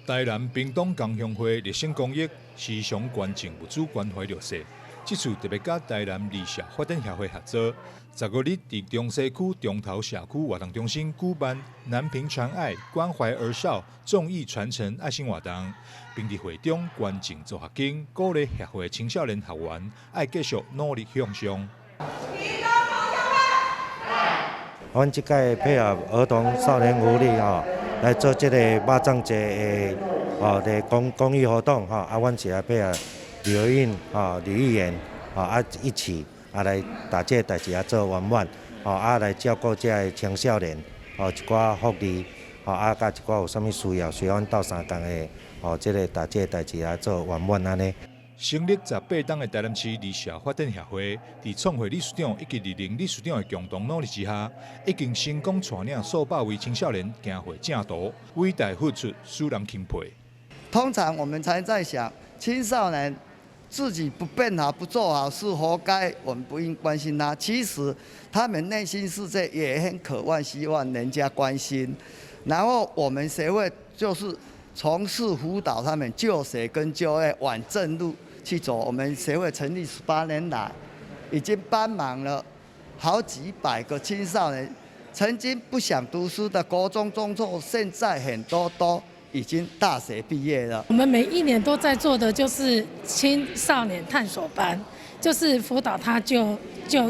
台南屏东工商会热心公益，时常捐赠物资关怀弱势。这次特别甲台南理社发展协会合作，15日伫中西区中头社区活动中心举办南屏传爱关怀儿少众义传承爱心活动，并伫会中捐赠助学金，鼓励协会青少年学员爱继续努力向上。阮即届配合儿童少年福利来做这个肉粽节的公益活动阮是来配合刘运吕议员一起来把这个代志做圆满来照顾这个青少年一寡福利甲一寡有啥物需要，随阮斗相共的这个把这个代志做圆满安尼。成立18档的台南市理社发展协会，伫创会理事长以及20理事长的共同努力之下，已经成功带领数百位青少年行回正途，伟大付出，使人钦佩。通常我们才在想，青少年自己不变好、不做好是活该，我们不应关心他。其实他们内心世界也很渴望、希望人家关心。然后我们协会就是从事辅导他们就学跟就业往正路去走。我们协会成立18年来，已经帮忙了好几百个青少年，曾经不想读书的国中、中辍，现在很多都已经大学毕业了。我们每一年都在做的就是青少年探索班，就是辅导他就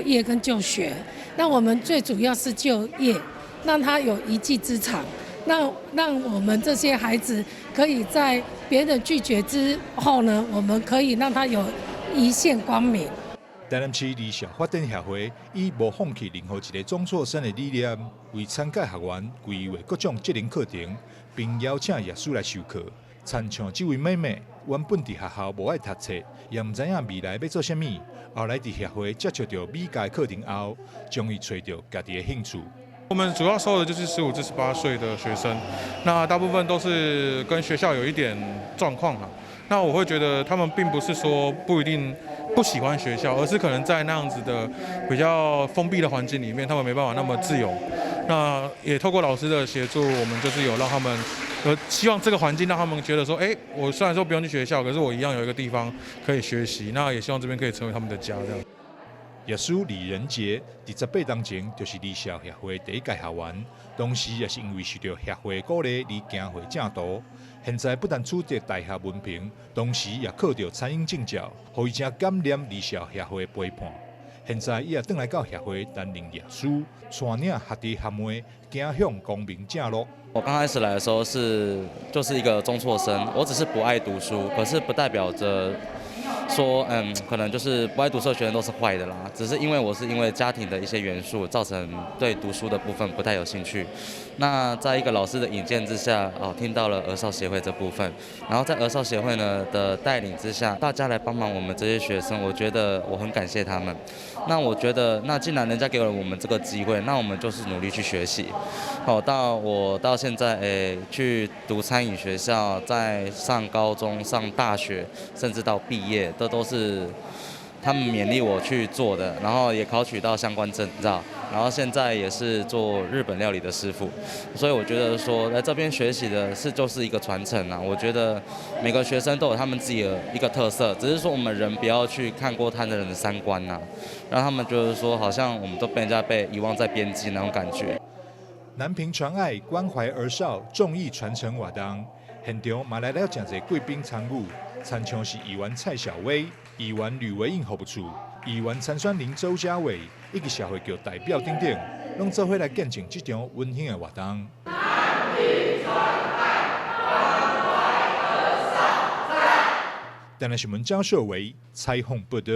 业跟就学。那我们最主要是就业，让他有一技之长。让我们这些孩子可以在别人拒绝之后呢，我们可以让他有一线光明。台南市理社发展协会以无放弃任何一个中辍生的理念，为参加学员规划各种职能课程，并邀请业师来授课。参像这位妹妹，原本伫学校无爱读册，也唔知影未来要做啥物，后来伫协会接触到美甲课程后，终于找到家己的兴趣。我们主要收的就是15至18岁的学生，那大部分都是跟学校有一点状况啦。那我会觉得他们并不是说不一定不喜欢学校，而是可能在那样子的比较封闭的环境里面，他们没办法那么自由。那也透过老师的协助，我们就是有让他们希望这个环境让他们觉得说，我虽然说不用去学校，可是我一样有一个地方可以学习。那也希望这边可以成为他们的家这样。业师李仁杰伫18当前就是理社协会第一届学员，当时也是因为受到协会鼓励而行回正途。现在不但取得大学文凭，同时也考到餐饮证照，互伊正感念理社协会陪伴。现在伊也转来到协会担任业师，带领学弟学妹走向光明正路。我刚开始来的时候就是一个中辍生，我只是不爱读书，可是不代表着说可能就是不爱读书的学生都是坏的啦，只是因为家庭的一些元素，造成对读书的部分不太有兴趣。那在一个老师的引荐之下，听到了儿少协会这部分，然后在儿少协会呢的带领之下，大家来帮忙我们这些学生，我觉得我很感谢他们。那我觉得，那既然人家给了我们这个机会，那我们就是努力去学习。我到现在去读餐饮学校，在上高中、上大学，甚至到毕业，这都是他们勉励我去做的，然后也考取到相关证照，然后现在也是做日本料理的师傅，所以我觉得说在这边学习的就是一个传承啊。我觉得每个学生都有他们自己的一个特色，只是说我们人不要去看过他的人的三观啊，让他们觉得说好像我们都被人家遗忘在边际那种感觉。南屏传爱关怀儿少众义传承活动，现场嘛来了真侪贵宾参与，参像是议员蔡小薇、议员吕维应服务处、议员参选人周家伟以及社会局代表等等，拢做伙来见证这场温馨的活动。南屏传爱关怀儿少，台南新闻张秀维采访报道。